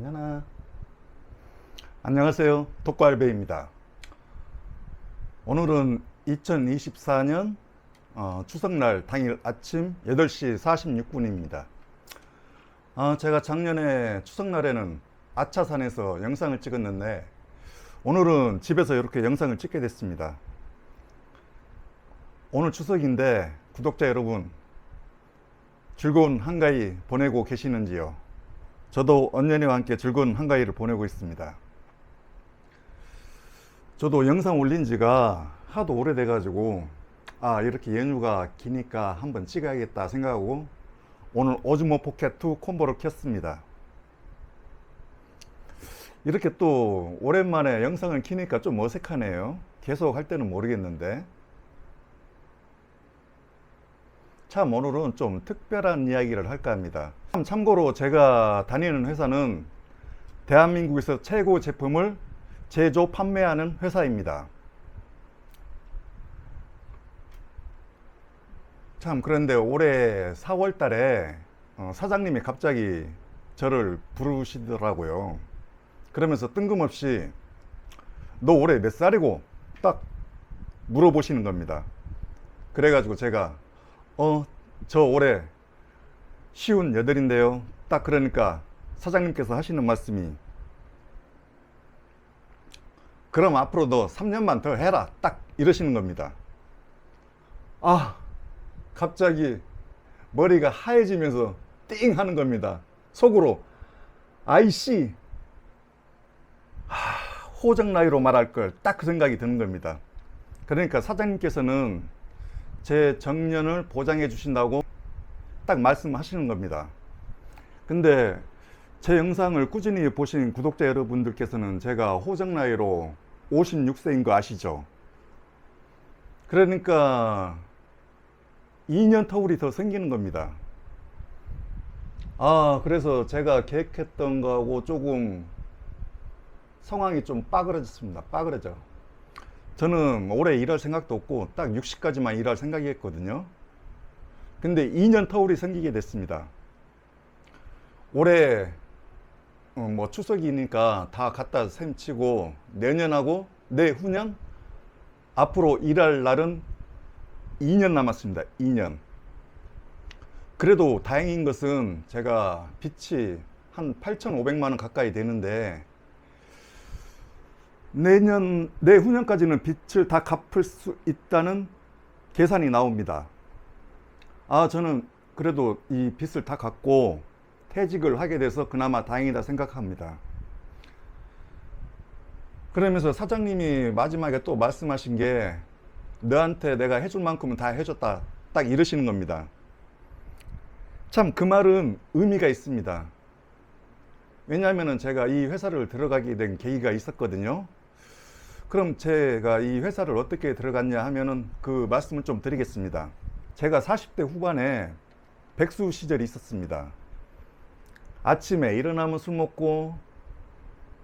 연아. 안녕하세요. 독과알배입니다. 오늘은 2024년 추석날 당일 아침 8시 46분입니다. 제가 작년에 추석날에는 아차산에서 영상을 찍었는데 오늘은 집에서 이렇게 영상을 찍게 됐습니다. 오늘 추석인데 구독자 여러분 즐거운 한가위 보내고 계시는지요? 저도 언년이와 함께 즐거운 한가위를 보내고 있습니다. 저도 영상 올린 지가 하도 오래돼 가지고 이렇게 연휴가 기니까 한번 찍어야겠다 생각하고 오늘 오즈모 포켓2 콤보를 켰습니다. 이렇게 또 오랜만에 영상을 키니까 좀 어색하네요. 계속 할 때는 모르겠는데. 참 오늘은 좀 특별한 이야기를 할까 합니다. 참고로 제가 다니는 회사는 대한민국에서 최고 제품을 제조 판매하는 회사입니다. 참 그런데 올해 4월 달에 사장님이 갑자기 저를 부르시더라고요. 그러면서 뜬금없이 너 올해 몇 살이고 딱 물어보시는 겁니다. 그래가지고 제가 저 올해 58인데요. 딱 그러니까 사장님께서 하시는 말씀이 그럼 앞으로 너 3년만 더 해라. 딱 이러시는 겁니다. 갑자기 머리가 하얘지면서 띵 하는 겁니다. 속으로 아이씨 호적 나이로 말할 걸 딱 그 생각이 드는 겁니다. 그러니까 사장님께서는 제 정년을 보장해 주신다고 딱 말씀하시는 겁니다. 근데 제 영상을 꾸준히 보신 구독자 여러분들께서는 제가 호적 나이로 56세인 거 아시죠? 그러니까 2년 터울이 더 생기는 겁니다. 그래서 제가 계획했던 거하고 조금 상황이 좀 빠그러졌습니다. 빠그러져. 저는 올해 일할 생각도 없고 딱 60까지만 일할 생각이었거든요. 근데 2년 터울이 생기게 됐습니다. 올해 추석이니까 다 갖다 셈치고 내년하고 내후년 앞으로 일할 날은 2년 남았습니다. 2년. 그래도 다행인 것은 제가 빚이 한 8,500만 원 가까이 되는데 내후년까지는 빚을 다 갚을 수 있다는 계산이 나옵니다. 저는 그래도 이 빚을 다 갚고 퇴직을 하게 돼서 그나마 다행이다 생각합니다. 그러면서 사장님이 마지막에 또 말씀하신 게 너한테 내가 해줄 만큼은 다 해줬다 딱 이러시는 겁니다. 참 그 말은 의미가 있습니다. 왜냐하면 제가 이 회사를 들어가게 된 계기가 있었거든요. 그럼 제가 이 회사를 어떻게 들어갔냐 하면은 그 말씀을 좀 드리겠습니다. 제가 40대 후반에 백수 시절이 있었습니다. 아침에 일어나면 술 먹고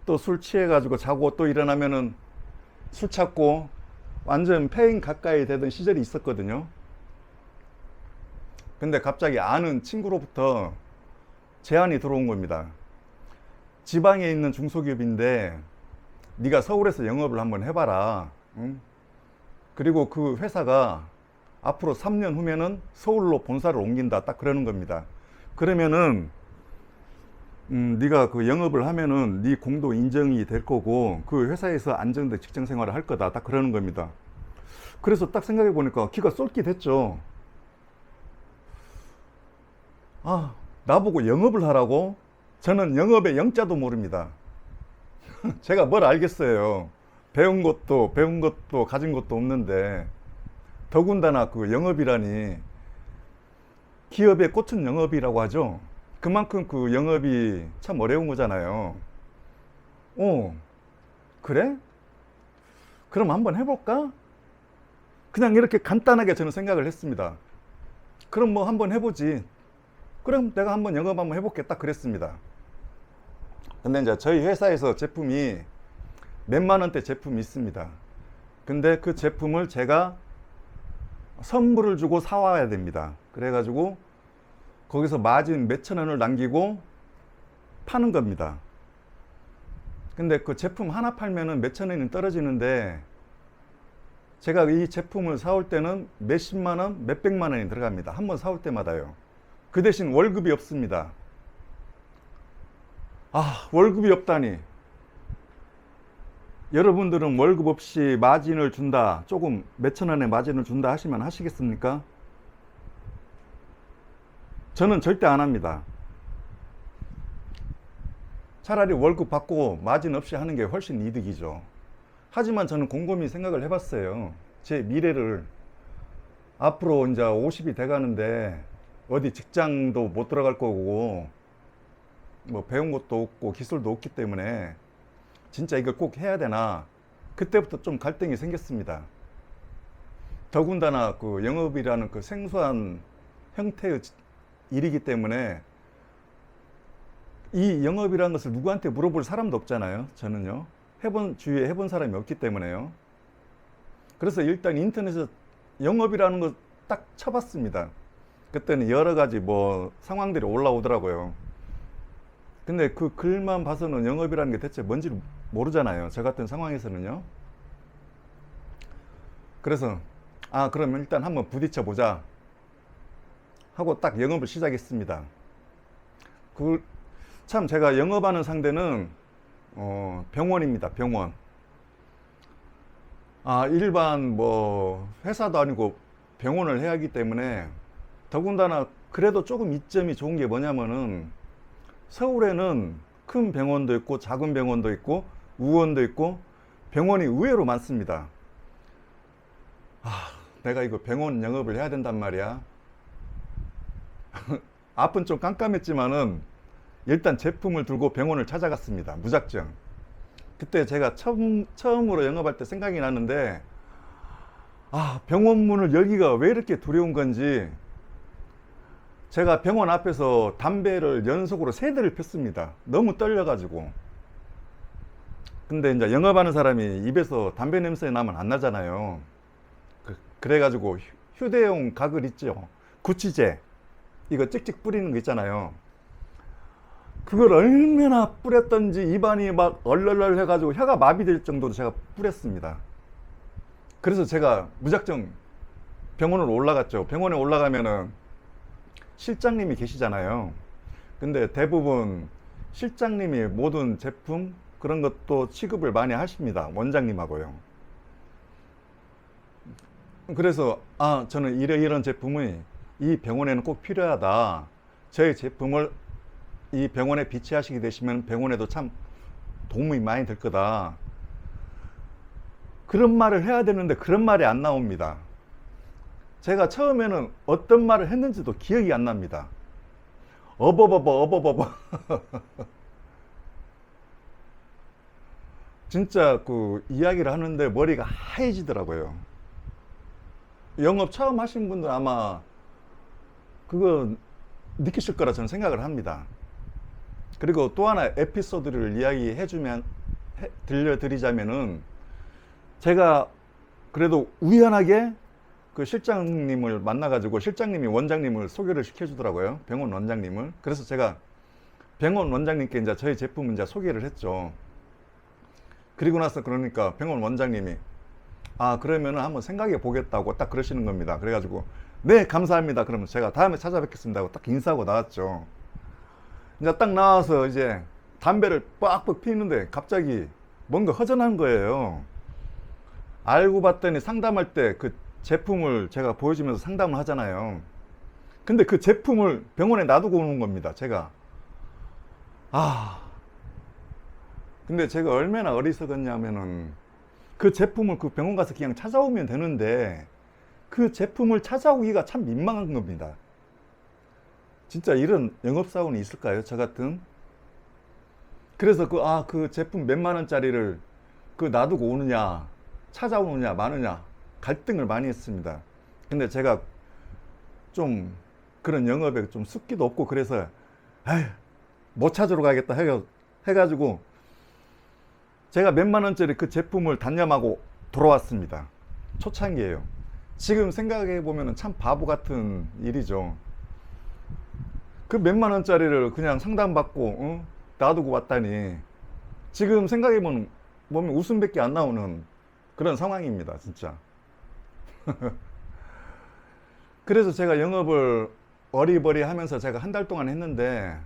또 술 취해가지고 자고 또 일어나면은 술 찾고 완전 폐인 가까이 되던 시절이 있었거든요. 근데 갑자기 아는 친구로부터 제안이 들어온 겁니다. 지방에 있는 중소기업인데 네가 서울에서 영업을 한번 해봐라. 응? 그리고 그 회사가 앞으로 3년 후면은 서울로 본사를 옮긴다. 딱 그러는 겁니다. 그러면은 네가 그 영업을 하면은 네 공도 인정이 될 거고 그 회사에서 안정된 직장 생활을 할 거다. 딱 그러는 겁니다. 그래서 딱 생각해 보니까 기가 쏠깃했죠. 나보고 영업을 하라고? 저는 영업의 영자도 모릅니다. 제가 뭘 알겠어요. 배운 것도 가진 것도 없는데 더군다나 그 영업이라니 기업의 꽃은 영업이라고 하죠. 그만큼 그 영업이 참 어려운 거잖아요. 그래? 그럼 한번 해볼까? 그냥 이렇게 간단하게 저는 생각을 했습니다. 그럼 뭐 한번 해보지. 그럼 내가 한번 영업 한번 해볼겠다 그랬습니다. 근데 이제 저희 회사에서 제품이 몇만 원대 제품이 있습니다. 근데 그 제품을 제가 선물을 주고 사와야 됩니다. 그래가지고 거기서 마진 몇천 원을 남기고 파는 겁니다. 근데 그 제품 하나 팔면은 몇천 원이 떨어지는데 제가 이 제품을 사올 때는 몇십만 원, 몇백만 원이 들어갑니다. 한 번 사올 때마다요. 그 대신 월급이 없습니다. 아, 월급이 없다니. 여러분들은 월급 없이 마진을 준다, 조금 몇천 원의 마진을 준다 하시면 하시겠습니까? 저는 절대 안 합니다. 차라리 월급 받고 마진 없이 하는 게 훨씬 이득이죠. 하지만 저는 곰곰이 생각을 해봤어요. 제 미래를. 앞으로 이제 50이 돼가는데 어디 직장도 못 들어갈 거고 뭐 배운 것도 없고 기술도 없기 때문에 진짜 이걸 꼭 해야 되나, 그때부터 좀 갈등이 생겼습니다. 더군다나 그 영업이라는 그 생소한 형태의 일이기 때문에 이 영업이라는 것을 누구한테 물어볼 사람도 없잖아요. 저는요. 주위에 해본 사람이 없기 때문에요. 그래서 일단 인터넷에서 영업이라는 거 딱 쳐봤습니다. 그때는 여러 가지 뭐 상황들이 올라오더라고요. 근데 그 글만 봐서는 영업이라는 게 대체 뭔지 모르잖아요. 저 같은 상황에서는요. 그래서 그러면 일단 한번 부딪혀 보자 하고 딱 영업을 시작했습니다. 참 제가 영업하는 상대는 병원입니다. 병원. 일반 뭐 회사도 아니고 병원을 해야 하기 때문에, 더군다나 그래도 조금 이점이 좋은 게 뭐냐면은 서울에는 큰 병원도 있고 작은 병원도 있고 의원도 있고 병원이 의외로 많습니다. 내가 이거 병원 영업을 해야 된단 말이야. 앞은 좀 깜깜했지만은 일단 제품을 들고 병원을 찾아갔습니다. 무작정. 그때 제가 처음으로 영업할 때 생각이 나는데, 병원 문을 열기가 왜 이렇게 두려운 건지, 제가 병원 앞에서 담배를 연속으로 3대를 폈습니다. 너무 떨려가지고. 근데 이제 영업하는 사람이 입에서 담배 냄새 나면 안 나잖아요. 그래가지고 휴대용 가글 있죠. 구치제. 이거 찍찍 뿌리는 거 있잖아요. 그걸 얼마나 뿌렸던지 입안이 막 얼얼얼 해가지고 혀가 마비될 정도로 제가 뿌렸습니다. 그래서 제가 무작정 병원으로 올라갔죠. 병원에 올라가면은 실장님이 계시잖아요. 근데 대부분 실장님이 모든 제품 그런 것도 취급을 많이 하십니다. 원장님하고요. 그래서 저는 이런 제품이 이 병원에는 꼭 필요하다. 저희 제품을 이 병원에 비치하시게 되시면 병원에도 참 도움이 많이 될 거다. 그런 말을 해야 되는데 그런 말이 안 나옵니다. 제가 처음에는 어떤 말을 했는지도 기억이 안 납니다. 어버버버. 진짜 그 이야기를 하는데 머리가 하얘지더라고요. 영업 처음 하신 분들 아마 그거 느끼실 거라 저는 생각을 합니다. 그리고 또 하나 에피소드를 들려드리자면은, 제가 그래도 우연하게 그 실장님을 만나가지고 실장님이 원장님을 소개를 시켜주더라고요. 병원 원장님을. 그래서 제가 병원 원장님께 이제 저희 제품을 이제 소개를 했죠. 그리고 나서 그러니까 병원 원장님이 그러면은 한번 생각해 보겠다고 딱 그러시는 겁니다. 그래가지고 네, 감사합니다. 그러면 제가 다음에 찾아뵙겠습니다 하고 딱 인사하고 나왔죠. 이제 딱 나와서 이제 담배를 빡빡 피는데 갑자기 뭔가 허전한 거예요. 알고 봤더니 상담할 때 그 제품을 제가 보여주면서 상담을 하잖아요. 근데 그 제품을 병원에 놔두고 오는 겁니다. 제가. 근데 제가 얼마나 어리석었냐면은, 그 제품을 그 병원 가서 그냥 찾아오면 되는데 그 제품을 찾아오기가 참 민망한 겁니다. 진짜 이런 영업사원이 있을까요? 저 같은. 그래서 그 제품 몇만 원짜리를 놔두고 오느냐 찾아오느냐 마느냐 갈등을 많이 했습니다. 근데 제가 좀 그런 영업에 좀 숫기도 없고 그래서 못 찾으러 가겠다 해가지고 제가 몇만 원짜리 그 제품을 단념하고 돌아왔습니다. 초창기예요. 지금 생각해 보면 참 바보 같은 일이죠. 그 몇만 원짜리를 그냥 상담받고 놔두고 왔다니. 지금 생각해보면 웃음밖에 안 나오는 그런 상황입니다, 진짜. 그래서 제가 영업을 어리버리 하면서 제가 한 달 동안 했는데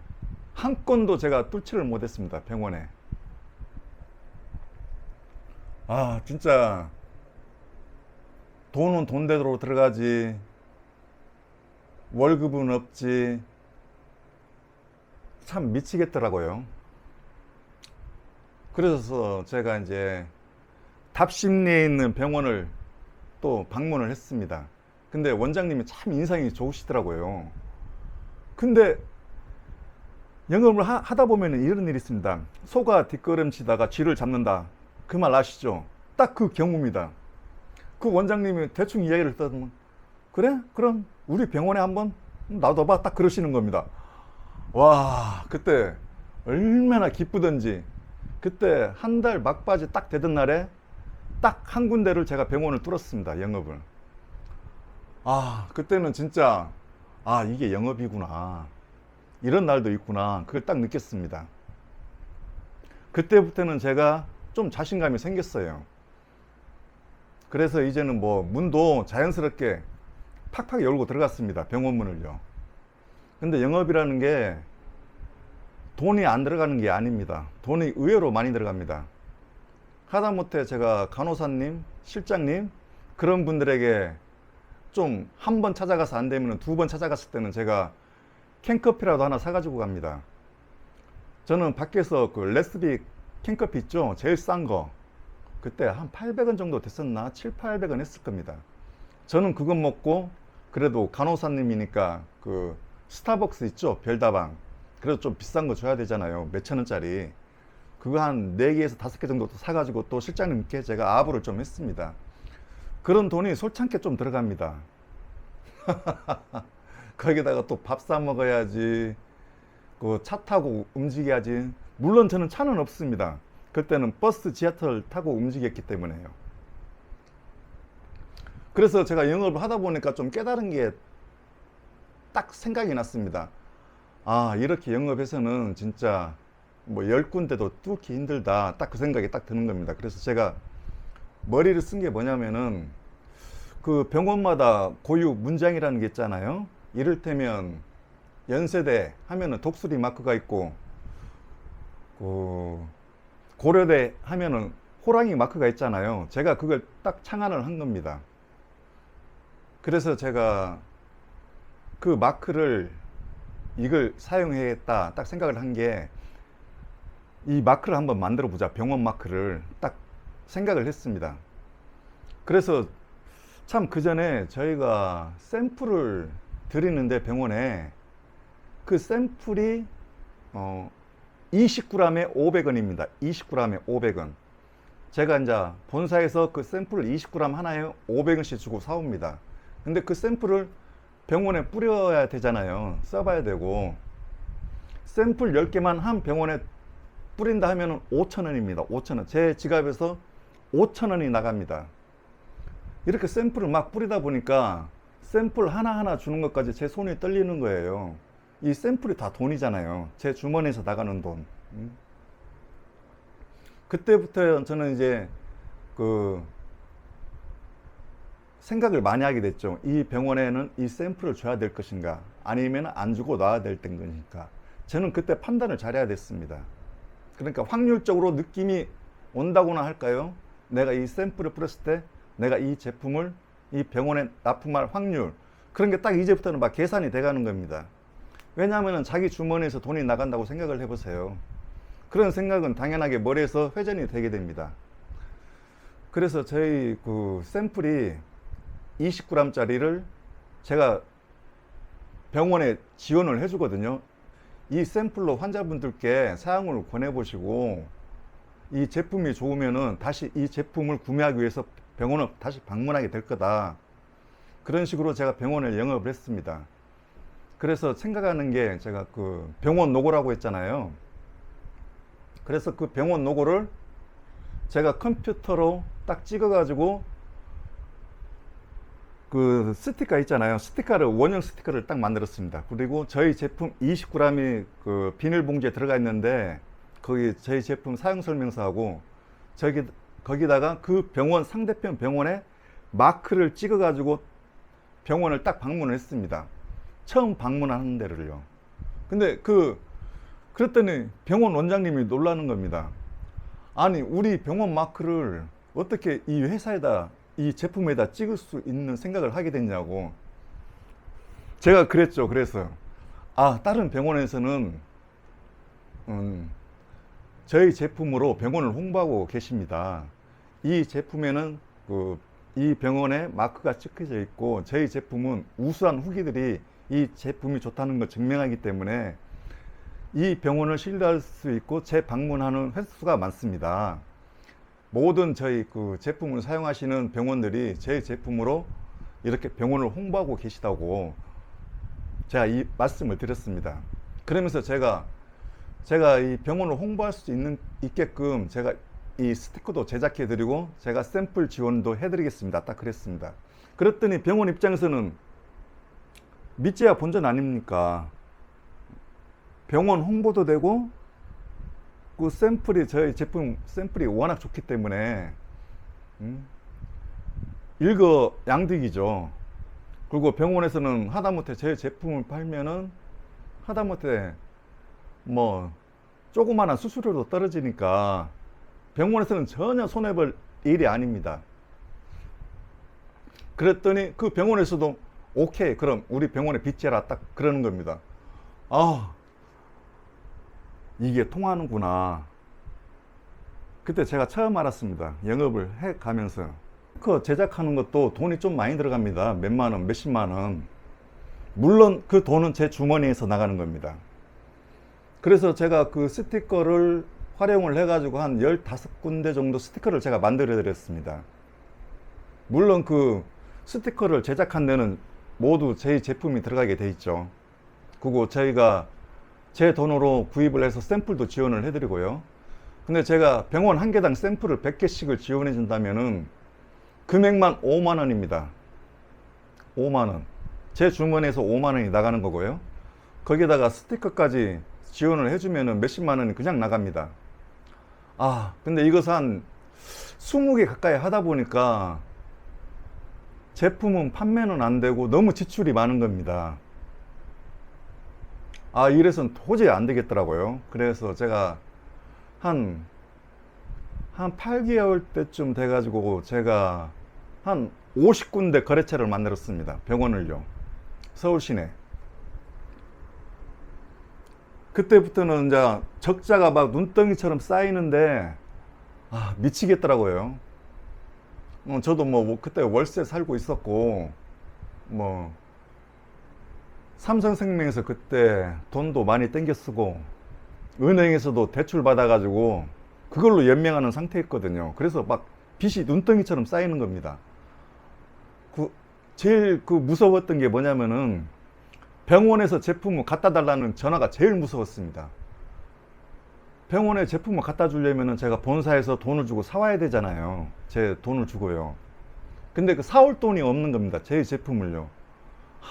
한 건도 제가 뚫지를 못했습니다, 병원에. 아, 진짜 돈은 돈대로 들어가지, 월급은 없지. 참 미치겠더라고요. 그래서 제가 이제 답심리에 있는 병원을 또 방문을 했습니다. 근데 원장님이 참 인상이 좋으시더라고요. 근데 영업을 하다 보면 이런 일이 있습니다. 소가 뒷걸음치다가 쥐를 잡는다. 그 말 아시죠? 딱 그 경우입니다. 그 원장님이 대충 이야기를 듣다 보면, 그래? 그럼 우리 병원에 한번 놔둬봐. 딱 그러시는 겁니다. 와, 그때 얼마나 기쁘던지. 그때 한 달 막바지 딱 되던 날에 딱 한 군데를 제가 병원을 뚫었습니다, 영업을. 아, 그때는 진짜, 아, 이게 영업이구나. 이런 날도 있구나. 그걸 딱 느꼈습니다. 그때부터는 제가 좀 자신감이 생겼어요. 그래서 이제는 뭐 문도 자연스럽게 팍팍 열고 들어갔습니다, 병원 문을요. 근데 영업이라는 게 돈이 안 들어가는 게 아닙니다. 돈이 의외로 많이 들어갑니다. 하다못해 제가 간호사님, 실장님 그런 분들에게 좀 한 번 찾아가서 안 되면 두 번 찾아갔을 때는 제가 캔커피라도 하나 사가지고 갑니다. 저는 밖에서 그 레스비 캔커피 있죠? 제일 싼 거. 그때 한 800원 정도 됐었나? 7, 800원 했을 겁니다. 저는 그거 먹고 그래도 간호사님이니까 그 스타벅스 있죠? 별다방. 그래도 좀 비싼 거 줘야 되잖아요. 몇천 원짜리. 그거 한 4개에서 5개 정도 사가지고 또 실장님께 제가 아부를 좀 했습니다. 그런 돈이 솔창게 좀 들어갑니다. 거기다가 또 밥 사 먹어야지, 그 차 타고 움직여야지. 물론 저는 차는 없습니다. 그때는 버스, 지하철 타고 움직였기 때문에요. 그래서 제가 영업을 하다 보니까 좀 깨달은 게 딱 생각이 났습니다. 아, 이렇게 영업해서는 진짜 뭐 10군데도 뚫기 힘들다. 딱 그 생각이 딱 드는 겁니다. 그래서 제가 머리를 쓴 게 뭐냐면은 그 병원마다 고유 문장이라는 게 있잖아요. 이를테면 연세대 하면은 독수리 마크가 있고, 고려대 하면은 호랑이 마크가 있잖아요. 제가 그걸 딱 창안을 한 겁니다. 그래서 제가 그 마크를 이걸 사용해야겠다 딱 생각을 한 게, 이 마크를 한번 만들어 보자, 병원 마크를 딱 생각을 했습니다. 그래서 참 그 전에 저희가 샘플을 드리는데 병원에 그 샘플이 20g에 500원입니다. 20g에 500원. 제가 이제 본사에서 그 샘플을 20g 하나에 500원씩 주고 사옵니다. 근데 그 샘플을 병원에 뿌려야 되잖아요. 써봐야 되고. 샘플 10개만 한 병원에 뿌린다 하면 5,000원입니다. 5,000원. 제 지갑에서 5,000원이 나갑니다. 이렇게 샘플을 막 뿌리다 보니까 샘플 하나하나 주는 것까지 제 손이 떨리는 거예요. 이 샘플이 다 돈이잖아요. 제 주머니에서 나가는 돈. 그때부터 저는 이제 그 생각을 많이 하게 됐죠. 이 병원에는 이 샘플을 줘야 될 것인가, 아니면 안 주고 놔야 될 것인가. 저는 그때 판단을 잘해야 됐습니다. 그러니까 확률적으로 느낌이 온다고나 할까요? 내가 이 샘플을 뿌렸을 때 내가 이 제품을 이 병원에 납품할 확률, 그런 게 딱 이제부터는 막 계산이 돼가는 겁니다. 왜냐하면 자기 주머니에서 돈이 나간다고 생각을 해보세요. 그런 생각은 당연하게 머리에서 회전이 되게 됩니다. 그래서 저희 그 샘플이 20g짜리를 제가 병원에 지원을 해주거든요. 이 샘플로 환자분들께 사용을 권해보시고, 이 제품이 좋으면은 다시 이 제품을 구매하기 위해서 병원을 다시 방문하게 될 거다. 그런 식으로 제가 병원을 영업을 했습니다. 그래서 생각하는 게, 제가 그 병원 로고라고 했잖아요. 그래서 그 병원 로고를 제가 컴퓨터로 딱 찍어가지고 그 스티커 있잖아요. 스티커를, 원형 스티커를 딱 만들었습니다. 그리고 저희 제품 20g이 그 비닐봉지에 들어가 있는데 거기 저희 제품 사용 설명서하고 거기다가 그 병원 상대편 병원에 마크를 찍어 가지고 병원을 딱 방문을 했습니다. 처음 방문하는 데를요. 근데 그랬더니 병원 원장님이 놀라는 겁니다. 아니, 우리 병원 마크를 어떻게 이 회사에다, 이 제품에다 찍을 수 있는 생각을 하게 됐냐고. 제가 그랬죠. 그래서 다른 병원에서는 저희 제품으로 병원을 홍보하고 계십니다. 이 제품에는 이 병원에 마크가 찍혀져 있고, 저희 제품은 우수한 후기들이 이 제품이 좋다는 걸 증명하기 때문에 이 병원을 신뢰할 수 있고 재방문하는 횟수가 많습니다. 모든 저희 제품을 사용하시는 병원들이 제 제품으로 이렇게 병원을 홍보하고 계시다고 제가 이 말씀을 드렸습니다. 그러면서 제가 이 병원을 홍보할 수 있게끔 제가 이 스티커도 제작해 드리고 제가 샘플 지원도 해 드리겠습니다. 딱 그랬습니다. 그랬더니 병원 입장에서는 믿지야 본전 아닙니까? 병원 홍보도 되고 그 샘플이, 저희 제품 샘플이 워낙 좋기 때문에 일거양득이죠. 그리고 병원에서는 하다못해 제 제품을 팔면은 하다못해 뭐 조그마한 수수료도 떨어지니까 병원에서는 전혀 손해볼 일이 아닙니다. 그랬더니 그 병원에서도 오케이, 그럼 우리 병원에 빚져라, 딱 그러는 겁니다. 이게 통하는구나. 그때 제가 처음 알았습니다. 영업을 해 가면서. 그 제작하는 것도 돈이 좀 많이 들어갑니다. 몇만 원, 몇십만 원. 물론 그 돈은 제 주머니에서 나가는 겁니다. 그래서 제가 그 스티커를 활용을 해가지고 한 15군데 정도 스티커를 제가 만들어 드렸습니다. 물론 그 스티커를 제작한 데는 모두 제 제품이 들어가게 돼 있죠. 그리고 저희가 제 돈으로 구입을 해서 샘플도 지원을 해드리고요. 근데 제가 병원 한 개당 샘플을 100개씩을 지원해 준다면은 금액만 5만 원입니다. 5만 원. 제 주머니에서 5만 원이 나가는 거고요. 거기다가 스티커까지 지원을 해주면은 몇십만 원이 그냥 나갑니다. 근데 이것을 한 20개 가까이 하다 보니까 제품은 판매는 안 되고 너무 지출이 많은 겁니다. 이래서는 도저히 안 되겠더라고요. 그래서 제가 한 8개월 때쯤 돼가지고 제가 한 50군데 거래처를 만들었습니다. 병원을요. 서울 시내. 그때부터는 이제 적자가 막 눈덩이처럼 쌓이는데 미치겠더라고요. 저도 뭐 그때 월세 살고 있었고, 뭐 삼성생명에서 그때 돈도 많이 땡겨 쓰고 은행에서도 대출 받아가지고 그걸로 연명하는 상태였거든요. 그래서 막 빚이 눈덩이처럼 쌓이는 겁니다. 제일 무서웠던 게 뭐냐면은 병원에서 제품을 갖다 달라는 전화가 제일 무서웠습니다. 병원에 제품을 갖다 주려면은 제가 본사에서 돈을 주고 사와야 되잖아요. 제 돈을 주고요. 근데 그 사올 돈이 없는 겁니다. 제 제품을요.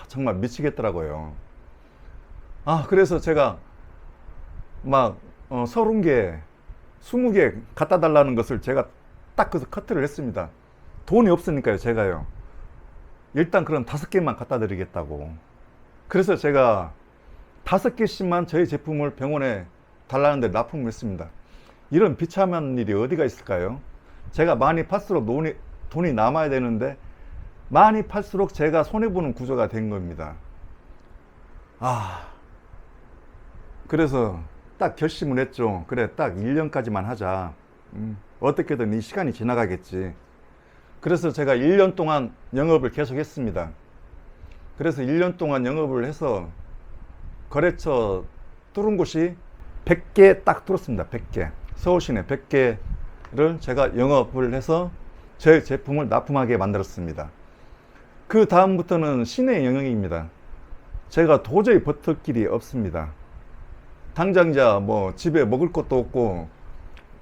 정말 미치겠더라고요. 그래서 제가 막 30개, 20개 갖다 달라는 것을 제가 딱 그래서 커트를 했습니다. 돈이 없으니까요, 제가요. 일단 그럼 5개만 갖다 드리겠다고. 그래서 제가 5개씩만 저희 제품을 병원에 달라는데 납품을 했습니다. 이런 비참한 일이 어디가 있을까요? 제가 많이 팔수록 돈이 남아야 되는데 많이 팔수록 제가 손해보는 구조가 된 겁니다. 그래서 딱 결심을 했죠. 그래, 딱 1년까지만 하자. 어떻게든 이 시간이 지나가겠지. 그래서 제가 1년 동안 영업을 계속 했습니다. 그래서 1년 동안 영업을 해서 거래처 뚫은 곳이 100개 딱 뚫었습니다. 100개. 서울시내 100개를 제가 영업을 해서 제 제품을 납품하게 만들었습니다. 그 다음부터는 시내 영역입니다. 제가 도저히 버틸 길이 없습니다. 당장 뭐 집에 먹을 것도 없고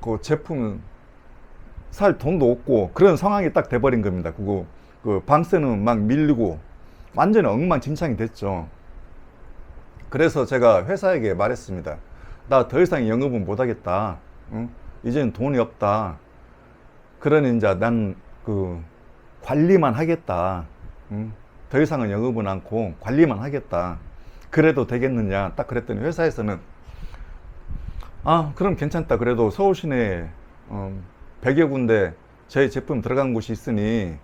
그 제품 살 돈도 없고 그런 상황이 딱 돼버린 겁니다. 그 방세는 막 밀리고 완전히 엉망진창이 됐죠. 그래서 제가 회사에게 말했습니다. 나 더 이상 영업은 못하겠다. 응? 이제는 돈이 없다. 그러니 이제 난 그 관리만 하겠다. 응? 더 이상은 영업은 않고 관리만 하겠다. 그래도 되겠느냐? 딱 그랬더니 회사에서는 아, 그럼 괜찮다. 그래도 서울 시내에 100여 군데 저희 제품 들어간 곳이 있으니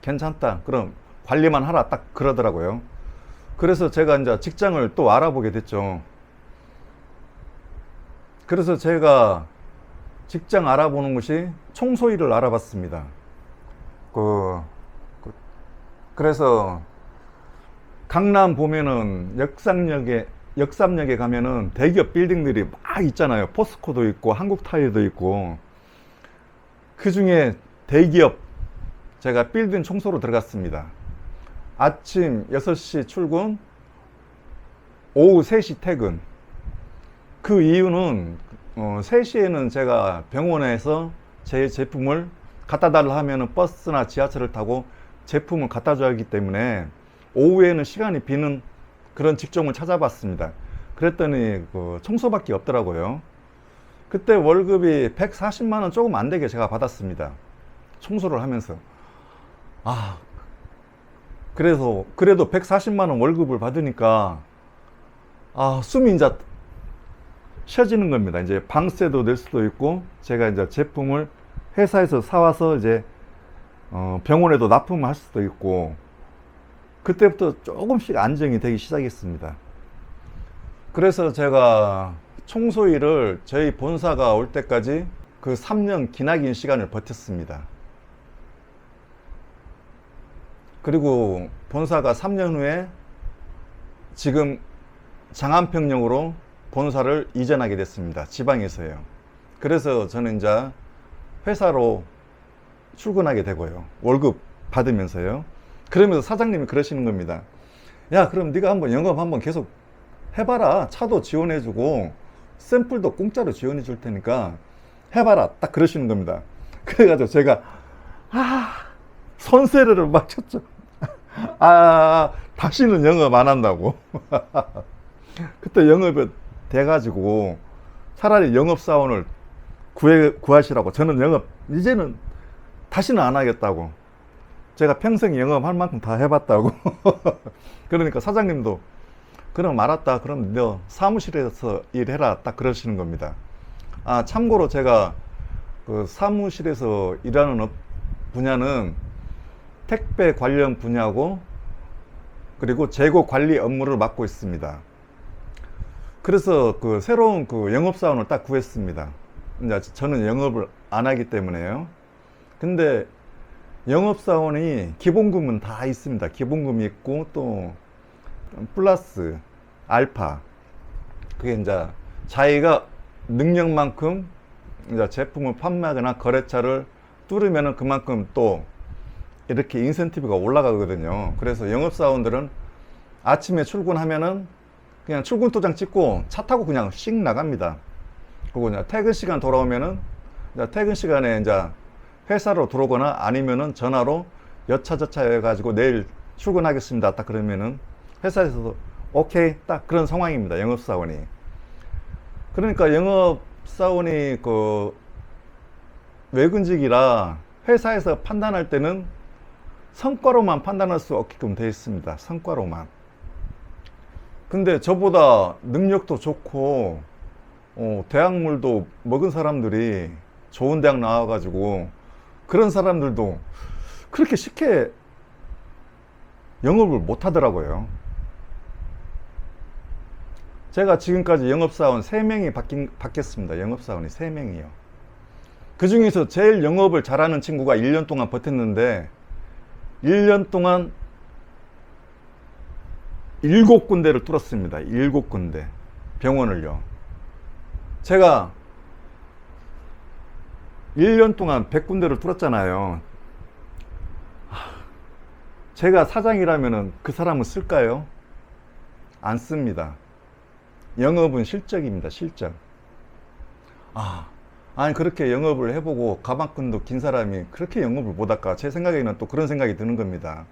괜찮다. 그럼 관리만 하라. 딱 그러더라고요. 그래서 제가 이제 직장을 또 알아보게 됐죠. 그래서 제가 직장 알아보는 곳이 청소일을 알아봤습니다. 그래서 강남 보면은 역삼역에 가면은 대기업 빌딩들이 막 있잖아요. 포스코도 있고 한국타이어도 있고. 그 중에 대기업 제가 빌딩 청소로 들어갔습니다. 아침 6시 출근, 오후 3시 퇴근. 그 이유는 3시에는 제가 병원에서 제 제품을 갖다 달라 하면은 버스나 지하철을 타고 제품을 갖다 줘야 하기 때문에 오후에는 시간이 비는 그런 직종을 찾아봤습니다. 그랬더니 그 청소밖에 없더라고요. 그때 월급이 140만 원 조금 안 되게 제가 받았습니다. 청소를 하면서. 아, 그래도 140만 원 월급을 받으니까 숨이 이제 쉬어지는 겁니다. 이제 방세도 낼 수도 있고, 제가 이제 제품을 회사에서 사와서 이제 병원에도 납품을 할 수도 있고, 그때부터 조금씩 안정이 되기 시작했습니다. 그래서 제가 청소일을 저희 본사가 올 때까지 그 3년 기나긴 시간을 버텼습니다. 그리고 본사가 3년 후에 지금 장안평역으로 본사를 이전하게 됐습니다. 지방에서요. 그래서 저는 이제 회사로 출근하게 되고요. 월급 받으면서요. 그러면서 사장님이 그러시는 겁니다. 야, 그럼 네가 한번 영업 한번 계속 해봐라. 차도 지원해주고 샘플도 공짜로 지원해 줄 테니까 해봐라. 딱 그러시는 겁니다. 그래가지고 제가 선세를 막 쳤죠. 다시는 영업 안 한다고. 그때 영업이 돼가지고 차라리 영업사원을 구하시라고. 저는 영업 이제는 다시는 안 하겠다고. 제가 평생 영업할 만큼 다 해봤다고. 그러니까 사장님도 그럼 알았다. 그럼 너 사무실에서 일해라. 딱 그러시는 겁니다. 참고로 제가 그 사무실에서 일하는 분야는 택배 관련 분야고, 그리고 재고 관리 업무를 맡고 있습니다. 그래서 그 새로운 그 영업사원을 딱 구했습니다. 이제 저는 영업을 안 하기 때문에요. 근데 영업사원이 기본금은 다 있습니다. 기본금이 있고 또 플러스 알파. 그게 이제 자기가 능력만큼 이제 제품을 판매하거나 거래처를 뚫으면은 그만큼 또 이렇게 인센티브가 올라가거든요. 그래서 영업사원들은 아침에 출근하면은 그냥 출근 도장 찍고 차 타고 그냥 씩 나갑니다. 그리고 이제 퇴근 시간 돌아오면은 이제 퇴근 시간에 이제 회사로 들어오거나 아니면은 전화로 여차저차 해가지고 내일 출근하겠습니다. 딱 그러면은 회사에서도 오케이. 딱 그런 상황입니다. 영업사원이. 그러니까 영업사원이 그 외근직이라 회사에서 판단할 때는 성과로만 판단할 수 없게끔 되어 있습니다. 성과로만. 근데 저보다 능력도 좋고 대학물도 먹은 사람들이 좋은 대학 나와가지고 그런 사람들도 그렇게 쉽게 영업을 못 하더라고요. 제가 지금까지 영업사원 3명이 바뀌었습니다. 영업사원이 3명이요. 그 중에서 제일 영업을 잘하는 친구가 1년 동안 버텼는데 1년 동안 7군데를 뚫었습니다. 7군데 병원을요. 제가 1년 동안 100군데를 뚫었잖아요. 제가 사장이라면 그 사람은 쓸까요? 안 씁니다. 영업은 실적입니다. 실적. 아니 그렇게 영업을 해보고 가방끈도 긴 사람이 그렇게 영업을 못할까? 제 생각에는 또 그런 생각이 드는 겁니다.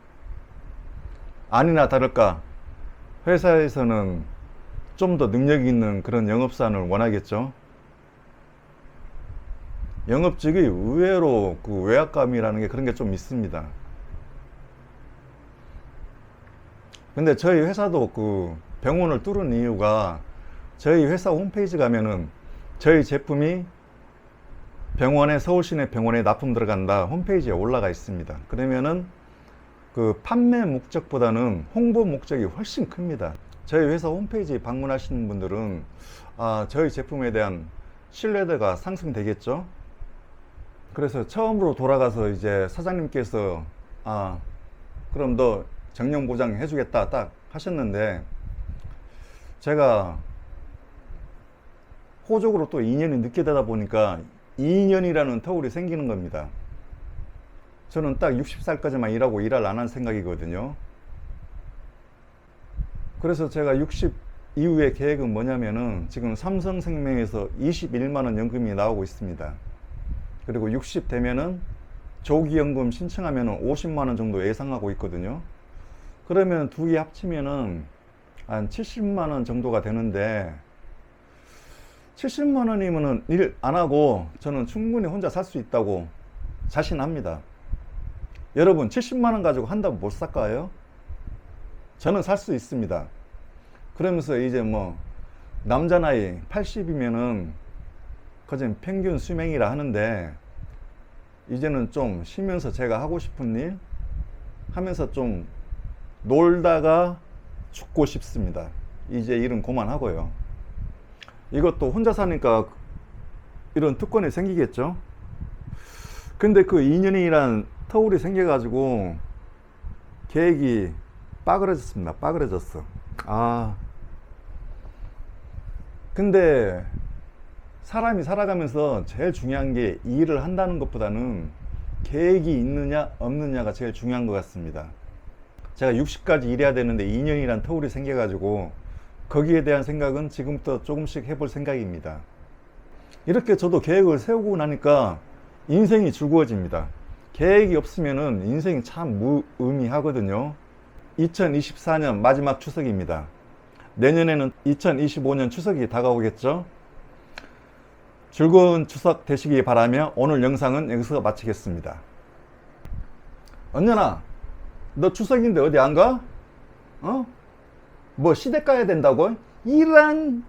아니나 다를까 회사에서는 좀 더 능력 있는 그런 영업사원을 원하겠죠. 영업직이 의외로 그 외압감이라는 게 그런 게 좀 있습니다. 근데 저희 회사도 그 병원을 뚫은 이유가 저희 회사 홈페이지 가면은 저희 제품이 병원에, 서울시내 병원에 납품 들어간다 홈페이지에 올라가 있습니다. 그러면은 그 판매 목적보다는 홍보 목적이 훨씬 큽니다. 저희 회사 홈페이지 방문하시는 분들은 저희 제품에 대한 신뢰도가 상승되겠죠. 그래서 처음으로 돌아가서 이제 사장님께서 그럼 너 정령 보장 해주겠다 딱 하셨는데, 제가 호적으로 또 2년이 늦게 되다 보니까 2년이라는 터울이 생기는 겁니다. 저는 딱 60살까지만 일하고 일할 안 한 생각이거든요. 그래서 제가 60 이후의 계획은 뭐냐면은 지금 삼성생명에서 21만원 연금이 나오고 있습니다. 그리고 60 되면은 조기연금 신청하면은 50만원 정도 예상하고 있거든요. 그러면 두 개 합치면은 한 70만원 정도가 되는데, 70만원이면은 일 안 하고 저는 충분히 혼자 살 수 있다고 자신합니다. 여러분 70만원 가지고 한다고 못 살까요? 저는 살 수 있습니다. 그러면서 이제 뭐 남자 나이 80이면은 거진 평균 수명이라 하는데, 이제는 좀 쉬면서 제가 하고 싶은 일 하면서 좀 놀다가 죽고 싶습니다. 이제 일은 그만하고요. 이것도 혼자 사니까 이런 특권이 생기겠죠. 근데 그 2년이란 터울이 생겨가지고 계획이 빠그러졌습니다. 빠그러졌어. 근데 사람이 살아가면서 제일 중요한 게 일을 한다는 것보다는 계획이 있느냐 없느냐가 제일 중요한 것 같습니다. 제가 60까지 일해야 되는데 2년이란 터울이 생겨가지고 거기에 대한 생각은 지금부터 조금씩 해볼 생각입니다. 이렇게 저도 계획을 세우고 나니까 인생이 즐거워집니다. 계획이 없으면은 인생이 참 무의미하거든요. 2024년 마지막 추석입니다. 내년에는 2025년 추석이 다가오겠죠. 즐거운 추석 되시기 바라며 오늘 영상은 여기서 마치겠습니다. 언년아, 너 추석인데 어디 안 가? 뭐 시댁 가야 된다고? 이란